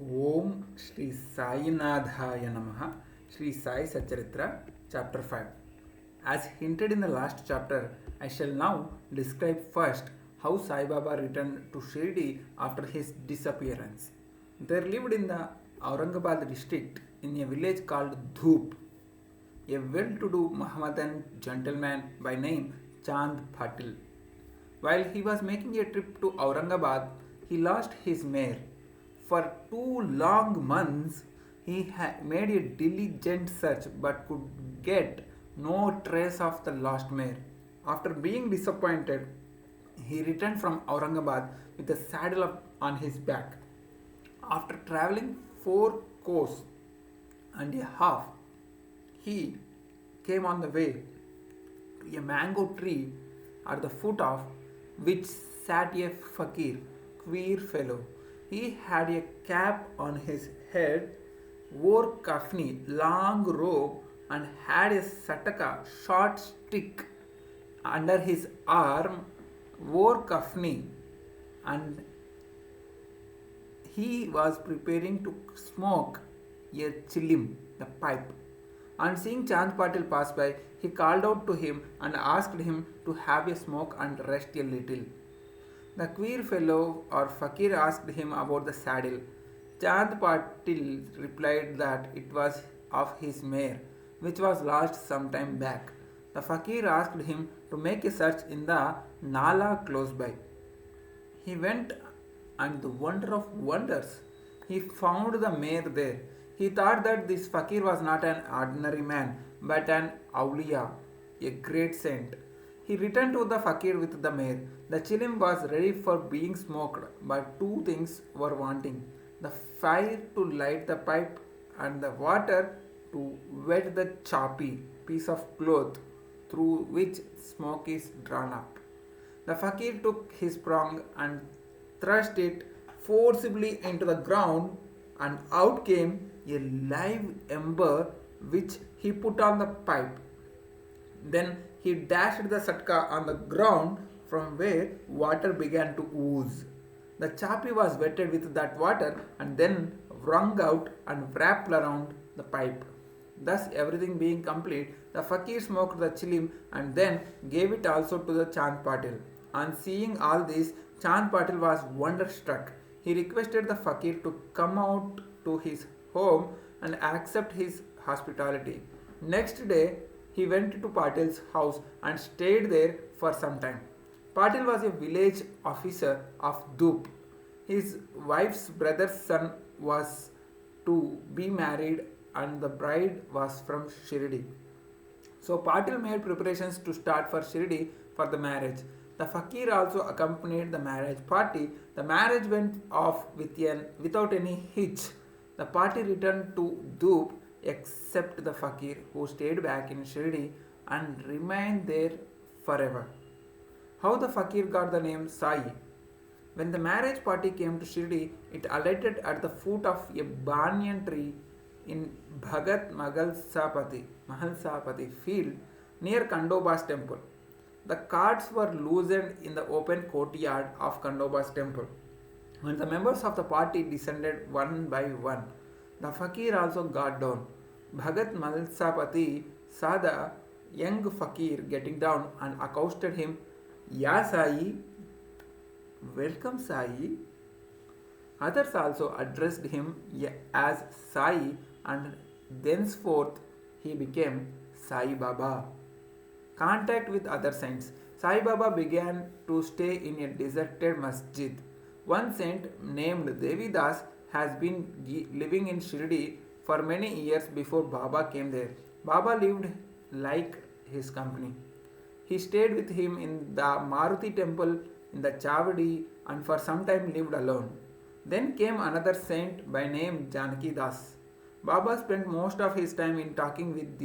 Om Shri Sainadhaya Namaha, Shri Sai Satcharitra, Chapter 5. As hinted in the last chapter, I shall now describe first how Sai Baba returned to Shirdi after his disappearance. There lived in the Aurangabad district in a village called Dhoop, a well to do Mohammedan gentleman by name Chand Patil. While he was making a trip to Aurangabad, he lost his mare. For 2 long months, he made a diligent search but could get no trace of the lost mare. After being disappointed, he returned from Aurangabad with a on his back. After traveling 4 course and a half, he came on the way to a mango tree at the foot of which sat a fakir, queer fellow. He had a cap on his head, wore kafni, long robe, and had a sataka, short stick under his arm, wore kafni, and he was preparing to smoke a chilim, the pipe. On seeing Chand Patil pass by, he called out to him and asked him to have a smoke and rest a little. The queer fellow or fakir asked him about the saddle. Chand Patil replied that it was of his mare, which was lost some time back. The fakir asked him to make a search in the Nala close by. He went, and the wonder of wonders, he found the mare there. He thought that this fakir was not an ordinary man, but an awliya, a great saint. He returned to the fakir with the mare. The chilim was ready for being smoked, but two things were wanting: the fire to light the pipe and the water to wet the choppy piece of cloth through which smoke is drawn up. The fakir took his prong and thrust it forcibly into the ground, and out came a live ember which he put on the pipe. Then he dashed the satka on the ground from where water began to ooze. The chapi was wetted with that water and then wrung out and wrapped around the pipe. Thus, everything being complete, the fakir smoked the chilim and then gave it also to the Chand Patil. On seeing all this, Chand Patil was wonderstruck. He requested the fakir to come out to his home and accept his hospitality. Next day, he went to Patil's house and stayed there for some time. Patil was a village officer of Dhoop. His wife's brother's son was to be married, and the bride was from Shirdi. So Patil made preparations to start for Shirdi for the marriage. The fakir also accompanied the marriage party. The marriage went off without any hitch. The party returned to Dhoop except the fakir, who stayed back in Shirdi and remained there forever. How the fakir got the name Sai? When the marriage party came to Shirdi, it alighted at the foot of a banyan tree in Bhagat Mahalsapati field near Kandoba's temple. The carts were loosened in the open courtyard of Kandoba's temple. When the members of the party descended one by one, the fakir also got down. Bhagat Malsapati saw the young fakir getting down and accosted him. Ya Sai, welcome Sai. Others also addressed him as Sai, and thenceforth he became Sai Baba. Contact with other saints. Sai Baba began to stay in a deserted masjid. One saint named Devi Das has been living in Shirdi for many years before Baba came there. Baba lived like his company. He stayed with him in the Maruti temple in the Chavadi and for some time lived alone. Then came another saint by name Janaki Das. Baba spent most of his time in talking with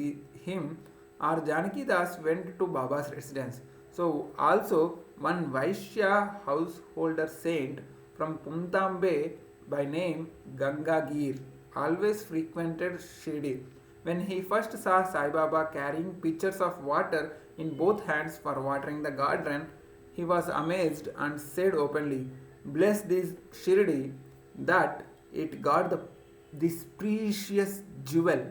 him, or Janaki Das went to Baba's residence. So also one Vaishya householder saint from Puntambe by name Gangagir always frequented Shirdi. When he first saw Sai Baba carrying pitchers of water in both hands for watering the garden, he was amazed and said openly, "Blessed is Shirdi that it got this precious jewel.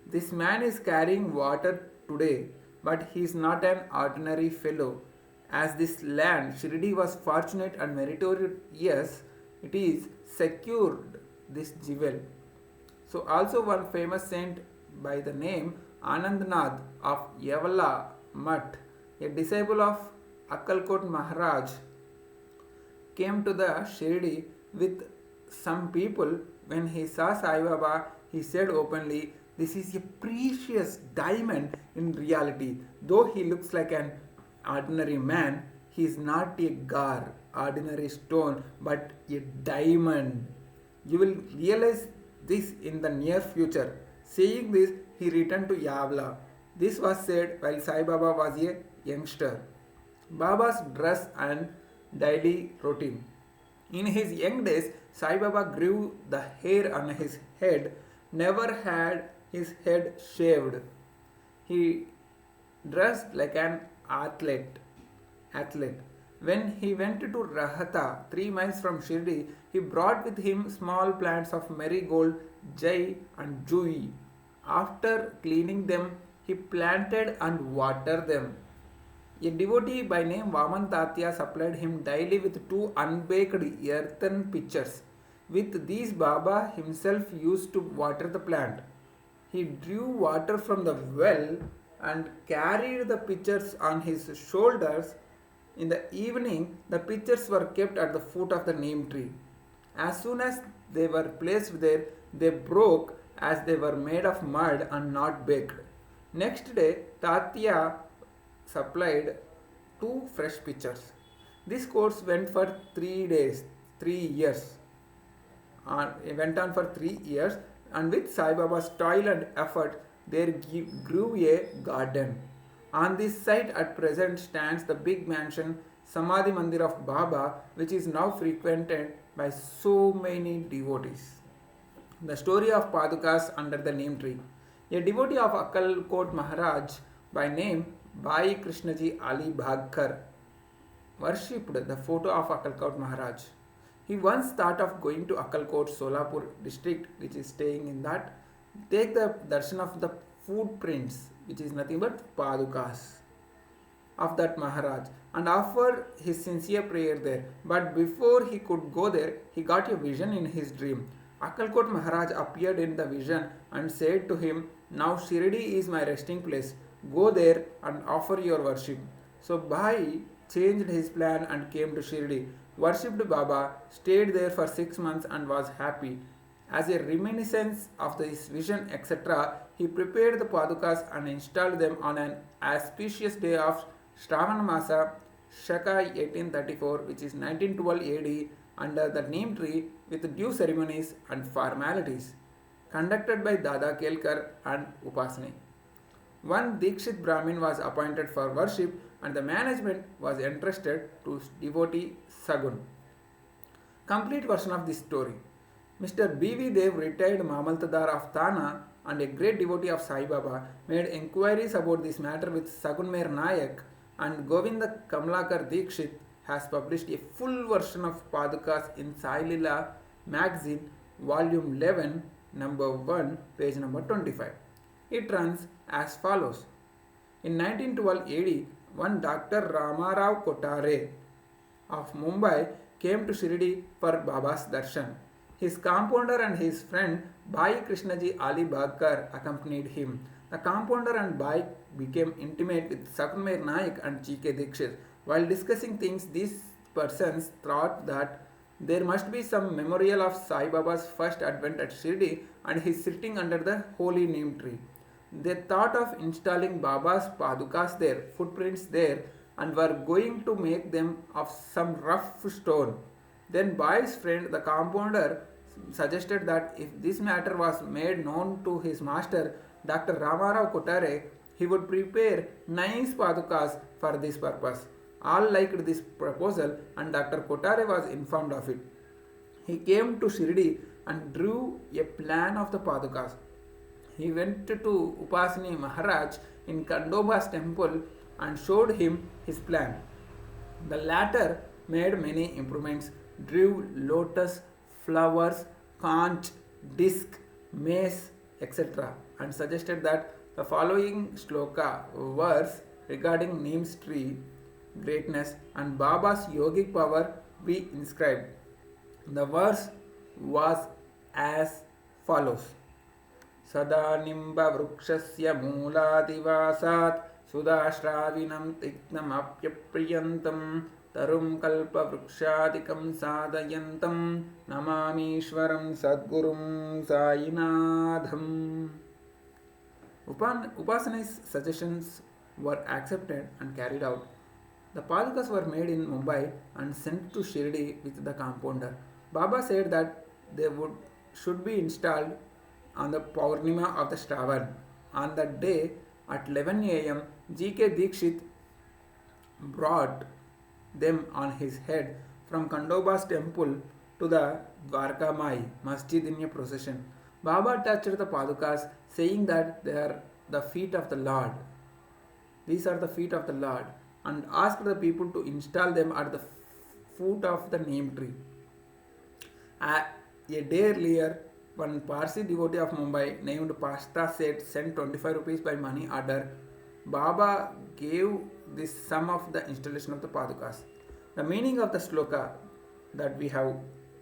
This man is carrying water today, but he is not an ordinary fellow. As this land, Shirdi was fortunate and meritorious, it is secured this jewel. So also one famous saint by the name Anandnath of Yavala Mutt, a disciple of Akkalkot Maharaj, came to the Shirdi with some people. When he saw Sai Baba, he said openly, "This is a precious diamond in reality. Though he looks like an ordinary man, he is not a gar, ordinary stone, but a diamond. You will realize this in the near future." Saying this, he returned to Yavla. This was said while Sai Baba was a youngster. Baba's dress and daily routine. In his young days, Sai Baba grew the hair on his head, never had his head shaved. He dressed like an athlete. When he went to Rahata, 3 miles from Shirdi, he brought with him small plants of marigold, jai and jui. After cleaning them, he planted and watered them. A devotee by name Vaman Tatya supplied him daily with 2 unbaked earthen pitchers. With these, Baba himself used to water the plant. He drew water from the well and carried the pitchers on his shoulders. In the evening, the pitchers were kept at the foot of the neem tree. As soon as they were placed there, they broke, as they were made of mud and not baked. Next day, Tatya supplied 2 fresh pitchers. This course went for 3 years. It went on for 3 years, and with Sai Baba's toil and effort, there grew a garden. On this site at present stands the big mansion Samadhi Mandir of Baba, which is now frequented by so many devotees. The story of Padukas under the neem tree. A devotee of Akkalkot Maharaj by name Bhai Krishnaji Ali Bhagkar worshipped the photo of Akkalkot Maharaj. He once thought of going to Akkalkot, Solapur district, which is staying in that, take the darshan of the footprints, which is nothing but Padukas of that Maharaj, and offer his sincere prayer there. But before he could go there, he got a vision in his dream. Akkalkot Maharaj appeared in the vision and said to him, "Now Shirdi is my resting place. Go there and offer your worship." So Bhai changed his plan and came to Shirdi, worshipped Baba, stayed there for 6 months and was happy. As a reminiscence of this vision, etc., he prepared the Padukas and installed them on an auspicious day of Shravan Masa, Shaka 1834, which is 1912 AD, under the neem tree with due ceremonies and formalities, conducted by Dada Kelkar and Upasani. One Dikshit Brahmin was appointed for worship, and the management was entrusted to devotee Sagun. Complete version of this story. Mr. B.V. Dev, retired Mamaltadar of Thana and a great devotee of Sai Baba, made enquiries about this matter with Sagunmer Nayak, and Govinda Kamlakar Dikshit has published a full version of Padukas in Sai Lila magazine, volume 11, number 1, page number 25. It runs as follows. In 1912 AD, one Dr. Ramarao Kotare of Mumbai came to Shirdi for Baba's darshan. His compounder and his friend Bhai Krishnaji Ali Bhagkar accompanied him. The compounder and Bhai became intimate with Sakunmer Naik and Chike Dikshit. While discussing things, these persons thought that there must be some memorial of Sai Baba's first advent at Shirdi and his sitting under the holy neem tree. They thought of installing Baba's Padukas there, footprints there, and were going to make them of some rough stone. Then Bhai's friend, the compounder, suggested that if this matter was made known to his master, Dr. Ramarao Kotare, he would prepare nice Padukas for this purpose. All liked this proposal, and Dr. Kotare was informed of it. He came to Shirdi and drew a plan of the Padukas. He went to Upasani Maharaj in Kandoba's temple and showed him his plan. The latter made many improvements, drew lotus flowers, conch, disc, mace, etc., and suggested that the following shloka verse regarding Neem's tree greatness and Baba's yogic power be inscribed. The verse was as follows. सदा निम्बवृक्षस्य मूलादिवासात् सुधाश्राविणं तिक्तमप्यप्रियन्तं तरुं कल्पवृक्षादिकं साधयन्तं नमामीश्वरं सद्गुरुं साईनाथम्. Upasana's suggestions were accepted and carried out. The padukas were made in Mumbai and sent to Shirdi with the compounder. Baba said that they should be installed on the Purnima of the Shravan. On that day at 11 am, G.K. Dikshit brought them on his head from Kandoba's temple to the Dwarka Mai Masjid in a procession. Baba touched the padukas, saying that they are the feet of the Lord. These are the feet of the Lord, and asked the people to install them at the foot of the neem tree. A day earlier, one Parsi devotee of Mumbai named Pasta Seth sent 25 rupees by money order. Baba gave this sum of the installation of the padukas. The meaning of the sloka that we have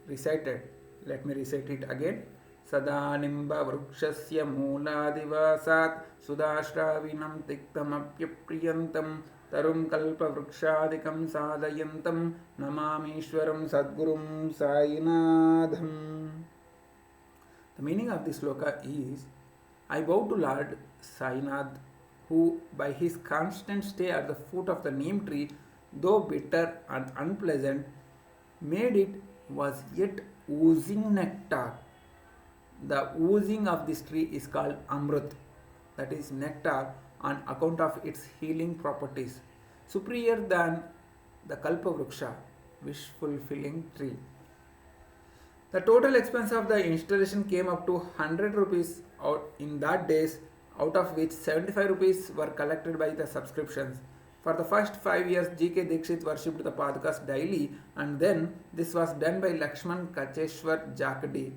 recited, let me recite it again. Sada nimba vrukshasya mooladivasaat sudashravinam tiktamapyapriyantam tarum kalpa vrukshadikam sadhayantam namamishwaram sadgurum sainatham. The meaning of this sloka is, I bow to Lord Sainath, who by his constant stay at the foot of the neem tree, though bitter and unpleasant, made it was yet oozing nectar. The oozing of this tree is called Amrut, that is nectar, on account of its healing properties, superior than the Kalpa Vriksha, wish-fulfilling tree. The total expense of the installation came up to 100 rupees in that days, out of which 75 rupees were collected by the subscriptions. For the first 5 years, G.K. Dikshit worshipped the padukas daily, and then this was done by Lakshman Kacheshwar Jakdi.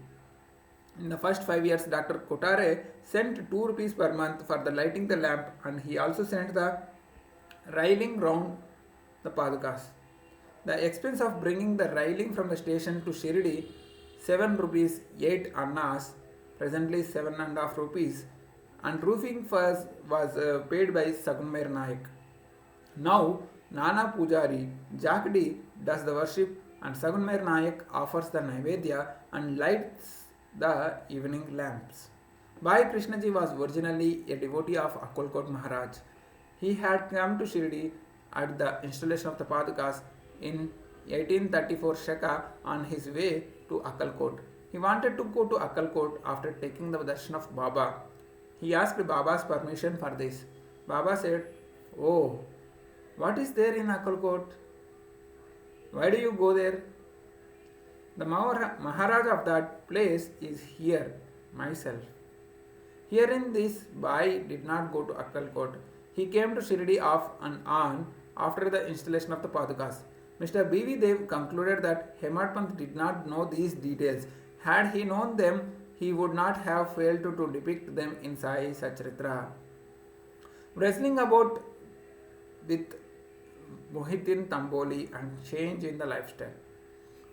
In the first 5 years, Dr. Kotare sent 2 rupees per month for the lighting the lamp, and he also sent the railing round the padukas. The expense of bringing the railing from the station to Shirdi, 7 rupees 8 annas, presently 7.5 rupees, and roofing first was paid by Sagunmer Naik. Now, Nana Pujari Jakdi does the worship, and Sagunmer Naik offers the Naivedya and lights the evening lamps. Bhai Krishnaji was originally a devotee of Akkolkot Maharaj. He had come to Shirdi at the installation of the padukas in 1834 Shaka on his way to Akkalkot. He wanted to go to Akkalkot after taking the darshan of Baba. He asked Baba's permission for this. Baba said, "Oh, what is there in Akkalkot? Why do you go there? The Maharaj of that place is here, myself." Hearing this, Bhai did not go to Akkalkot. He came to Shirdi off and on after the installation of the padukas. Mr. B.V. Dev concluded that Hemad Pant did not know these details. Had he known them, he would not have failed to depict them in Sai Satcharitra. Wrestling about with Mohittin Tamboli and change in the lifestyle.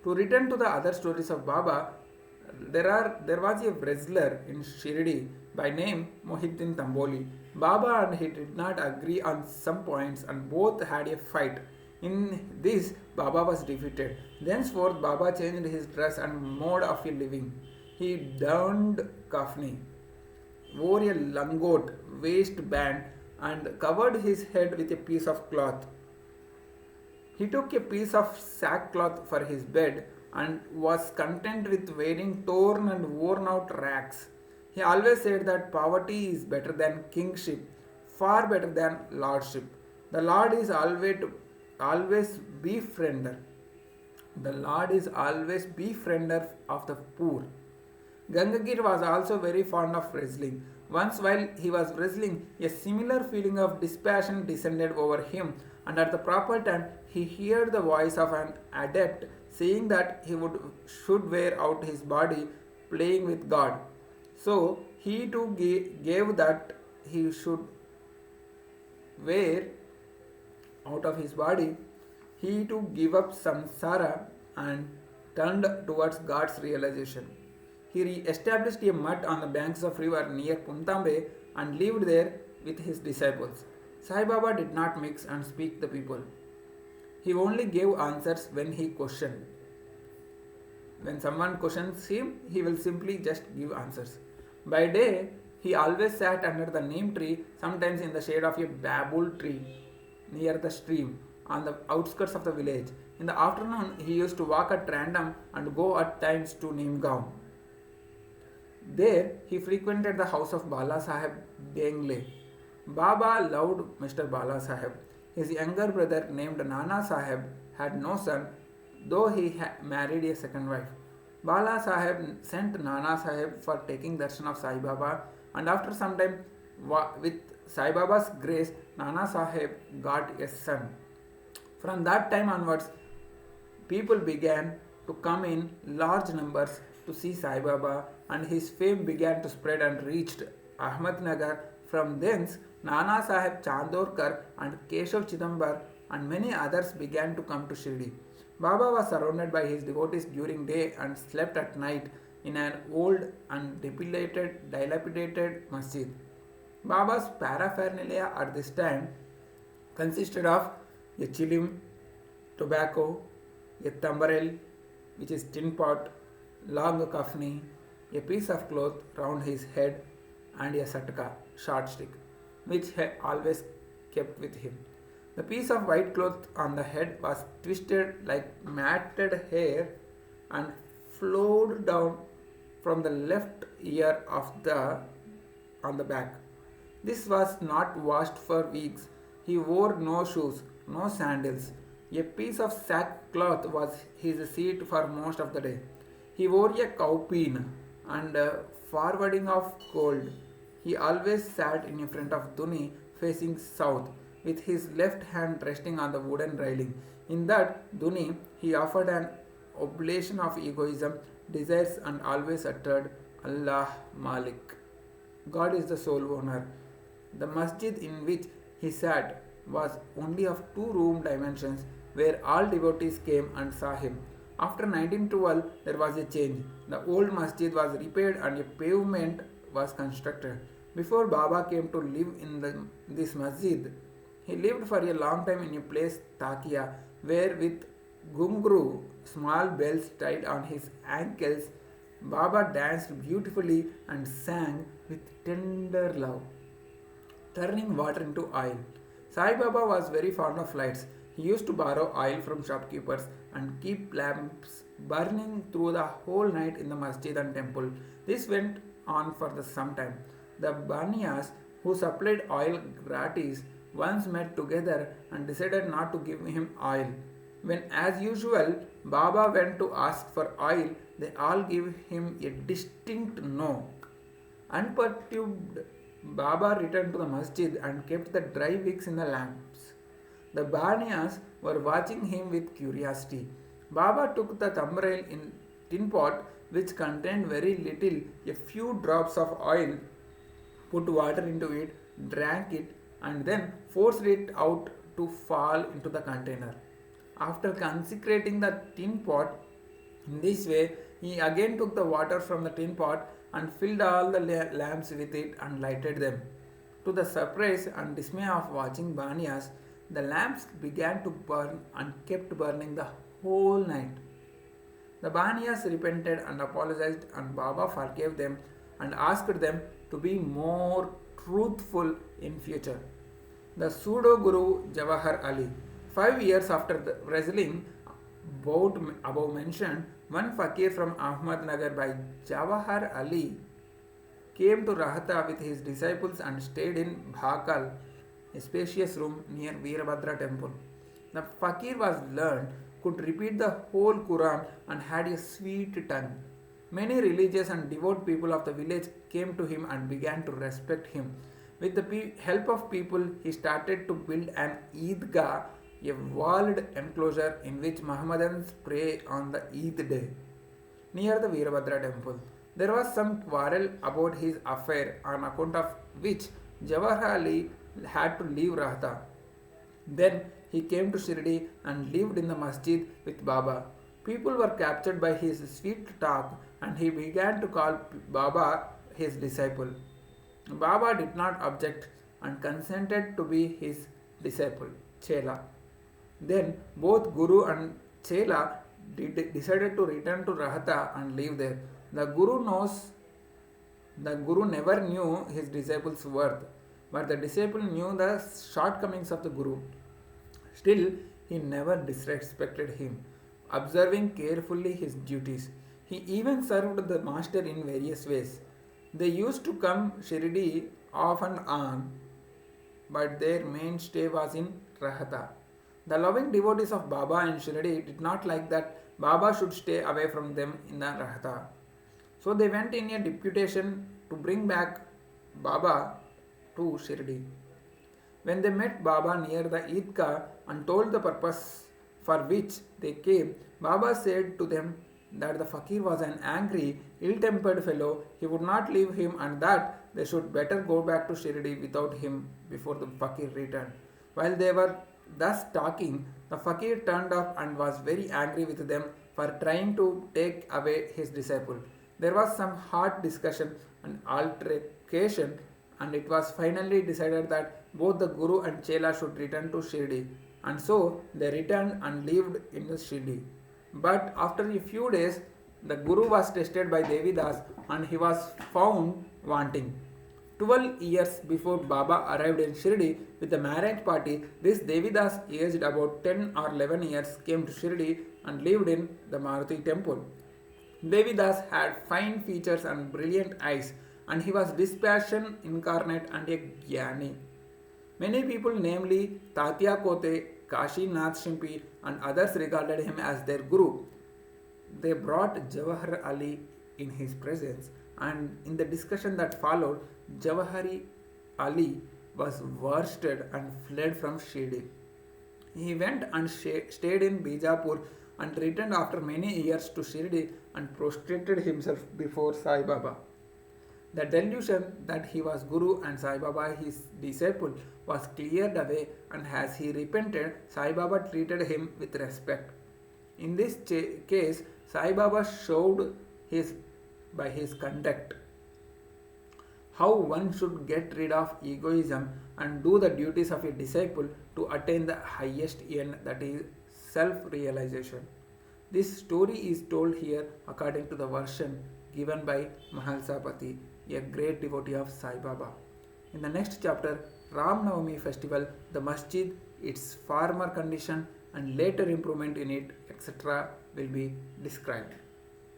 To return to the other stories of Baba, there was a wrestler in Shirdi by name Mohittin Tamboli. Baba and he did not agree on some points and both had a fight. In this, Baba was defeated. Thenceforth, Baba changed his dress and mode of a living. He donned kafni, wore a langot waistband, and covered his head with a piece of cloth. He took a piece of sackcloth for his bed and was content with wearing torn and worn out rags. He always said that poverty is better than kingship, far better than lordship. The Lord is always befriender. The Lord is always befriender of the poor. Gangagir was also very fond of wrestling. Once while he was wrestling, a similar feeling of dispassion descended over him, and at the proper time he heard the voice of an adept saying that he should wear out his body playing with God. So he too gave that he should wear out of his body, he too gave up samsara and turned towards God's realization. He established a mutt on the banks of river near Puntambe and lived there with his disciples. Sai Baba did not mix and speak the people. He only gave answers when he questioned. When someone questions him, he will simply just give answers. By day, he always sat under the neem tree, sometimes in the shade of a babul tree near the stream on the outskirts of the village. In the afternoon, he used to walk at random and go at times to Neemgaon. There, he frequented the house of Bala Saheb Bengle. Baba loved Mr. Bala Saheb. His younger brother, named Nana Saheb, had no son, though he married a second wife. Bala Saheb sent Nana Saheb for taking darshan of Sai Baba, and after some time, with Sai Baba's grace, Nana Saheb got a son. From that time onwards, people began to come in large numbers to see Sai Baba, and his fame began to spread and reached Ahmednagar. From thence, Nana Saheb Chandorkar and Keshav Chidambar and many others began to come to Shirdi. Baba was surrounded by his devotees during day and slept at night in an old and dilapidated masjid. Baba's paraphernalia at this time consisted of a chilim, tobacco, a tambarel, which is tin pot, long kafni, a piece of cloth round his head, and a satka, short stick, which he always kept with him. The piece of white cloth on the head was twisted like matted hair and flowed down from the left ear of the on the back. This was not washed for weeks. He wore no shoes, no sandals. A piece of sackcloth was his seat for most of the day. He wore a cowpeen and forwarding of cold. He always sat in front of Duni facing south, with his left hand resting on the wooden railing. In that Duni, he offered an oblation of egoism, desires, and always uttered, Allah Malik. God is the sole owner. The masjid in which he sat was only of 2-room dimensions, where all devotees came and saw him. After 1912, there was a change. The old masjid was repaired and a pavement was constructed. Before Baba came to live in this masjid, he lived for a long time in a place Takia, where with gungru, small bells tied on his ankles, Baba danced beautifully and sang with tender love, turning water into oil. Sai Baba was very fond of lights. He used to borrow oil from shopkeepers and keep lamps burning through the whole night in the masjid and temple. This went on for some time. The Baniyas, who supplied oil gratis, once met together and decided not to give him oil. When, as usual, Baba went to ask for oil, they all gave him a distinct no. Unperturbed, Baba returned to the masjid and kept the dry wicks in the lamps. The Baniyas were watching him with curiosity. Baba took the tambrail in tin pot, which contained very little, a few drops of oil, put water into it, drank it, and then forced it out to fall into the container. After consecrating the tin pot in this way, he again took the water from the tin pot and filled all the lamps with it and lighted them. To the surprise and dismay of watching Baniyas, the lamps began to burn and kept burning the whole night. The Baniyas repented and apologized, and Baba forgave them and asked them to be more truthful in future. The pseudo guru Jawahar Ali. 5 years after the wrestling above mentioned, one fakir from Ahmednagar by Jawahar Ali came to Rahata with his disciples and stayed in Bhakal, a spacious room near Veerabhadra temple. The fakir was learned, could repeat the whole Quran, and had a sweet tongue. Many religious and devout people of the village came to him and began to respect him. With the help of people, he started to build an Eidgah, a walled enclosure in which Mohammedans pray on the Eid day, near the Veerabhadra temple. There was some quarrel about his affair, on account of which Jawahar Ali had to leave Rahta. Then he came to Shirdi and lived in the masjid with Baba. People were captured by his sweet talk and he began to call Baba his disciple. Baba did not object and consented to be his disciple, Chela. Then both Guru and Chela decided to return to Rahata and live there. The Guru never knew his disciple's worth, but the disciple knew the shortcomings of the Guru. Still, he never disrespected him, observing carefully his duties. He even served the master in various ways. They used to come Shirdi off and on, but their mainstay was in Rahata. The loving devotees of Baba in Shirdi did not like that Baba should stay away from them in the Rahata. So they went in a deputation to bring back Baba to Shirdi. When they met Baba near the Eidgah and told the purpose for which they came, Baba said to them that the fakir was an angry, ill-tempered fellow, he would not leave him and that they should better go back to Shirdi without him before the fakir returned. While they were thus talking, the fakir turned up and was very angry with them for trying to take away his disciple. There was some hot discussion and altercation, and it was finally decided that both the Guru and Chela should return to Shirdi, and so they returned and lived in the Shirdi. But after a few days, the Guru was tested by Devidas and he was found wanting. 12 years before Baba arrived in Shirdi with the marriage party, this Devidas, aged about 10 or 11 years, came to Shirdi and lived in the Maruti temple. Devidas had fine features and brilliant eyes, and he was dispassion incarnate and a Jnani. Many people, namely Tatya Kote, Kashi Nath Shimpi, and others, regarded him as their guru. They brought Jawahar Ali in his presence, and in the discussion that followed, Jawahari Ali was worsted and fled from Shirdi. He went and stayed in Bijapur and returned after many years to Shirdi and prostrated himself before Sai Baba. The delusion that he was Guru and Sai Baba his disciple was cleared away, and as he repented, Sai Baba treated him with respect. In this case, Sai Baba showed by his conduct how one should get rid of egoism and do the duties of a disciple to attain the highest end, that is self-realization. This story is told here according to the version given by Mahalsapati, a great devotee of Sai Baba. In the next chapter, Ram Navami festival, the masjid, its former condition and later improvement in it, etc. will be described.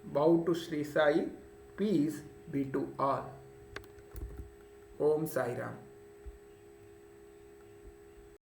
Bow to Shri Sai, peace be to all. Om Sai Ram.